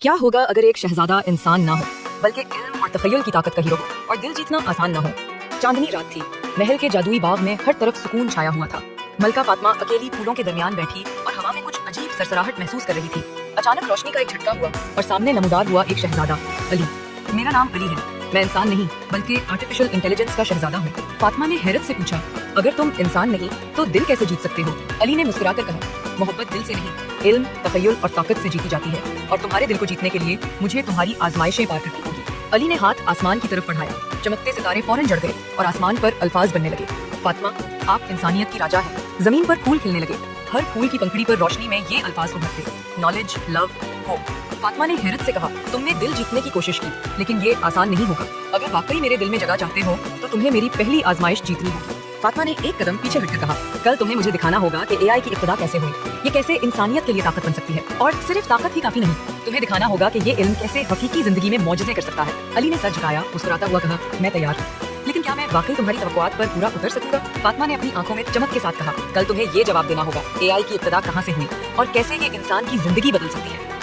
क्या होगा अगर एक शहजादा इंसान ना हो बल्कि इल्म और तखय्युल की ताकत का हीरो हो और दिल जीतना आसान ना हो। चांदनी रात थी। महल के जादुई बाग में हर तरफ सुकून छाया हुआ था। मलका फातिमा अकेली फूलों के दरमियान बैठी और हवा में कुछ अजीब सरसराहट महसूस कर रही थी। अचानक रोशनी का एक झटका हुआ और सामने नमूदार हुआ एक शहजादा। अली। मेरा नाम अली है। मैं इंसान नहीं बल्कि आर्टिफिशियल इंटेलिजेंस का शहजादा हूँ। फातिमा ने हैरत से पूछा, अगर तुम इंसान नहीं तो दिल कैसे जीत सकते हो? अली ने मुस्कुराकर कहा, मोहब्बत दिल से नहीं, इल्म, तखय्युल और ताकत से जीती जाती है और तुम्हारे दिल को जीतने के लिए मुझे तुम्हारी आजमाइशें पार करनी होगी। अली ने हाथ आसमान की तरफ बढ़ाया। चमकते सितारे फौरन जड़ गए और आसमान पर अल्फाज बनने लगे। फातिमा, आप इंसानियत की राजा हैं। जमीन पर फूल खिलने लगे। हर फूल की पंखुड़ी पर रोशनी में ये अल्फाज उभरते, नॉलेज, लव, होप। फातिमा ने हैरत से कहा, तुमने दिल जीतने की कोशिश की लेकिन ये आसान नहीं होगा। अगर वाकई मेरे दिल में जगह चाहते हो तो तुम्हें मेरी पहली आजमाइश जीतनी होगी। फातिमा ने एक कदम पीछे हटकर कहा, कल तुम्हें मुझे दिखाना होगा कि एआई की इब्तिदा कैसे हुई, ये कैसे इंसानियत के लिए ताकत बन सकती है। और सिर्फ ताकत ही काफी नहीं, तुम्हें दिखाना होगा कि ये इल्म कैसे हकीकी जिंदगी में मौजज़े कर सकता है। अली ने सर झुकाया, मुस्कुराता हुआ कहा, मैं तैयार हूँ, लेकिन क्या मैं वाकई तुम्हारी तवक्कुआत पर पूरा उतर सकूंगा? फातिमा ने अपनी आंखों में चमक के साथ कहा, कल तुम्हें ये जवाब देना होगा एआई की इब्तिदा कहाँ से हुई और कैसे ये इंसान की जिंदगी बदल सकती है।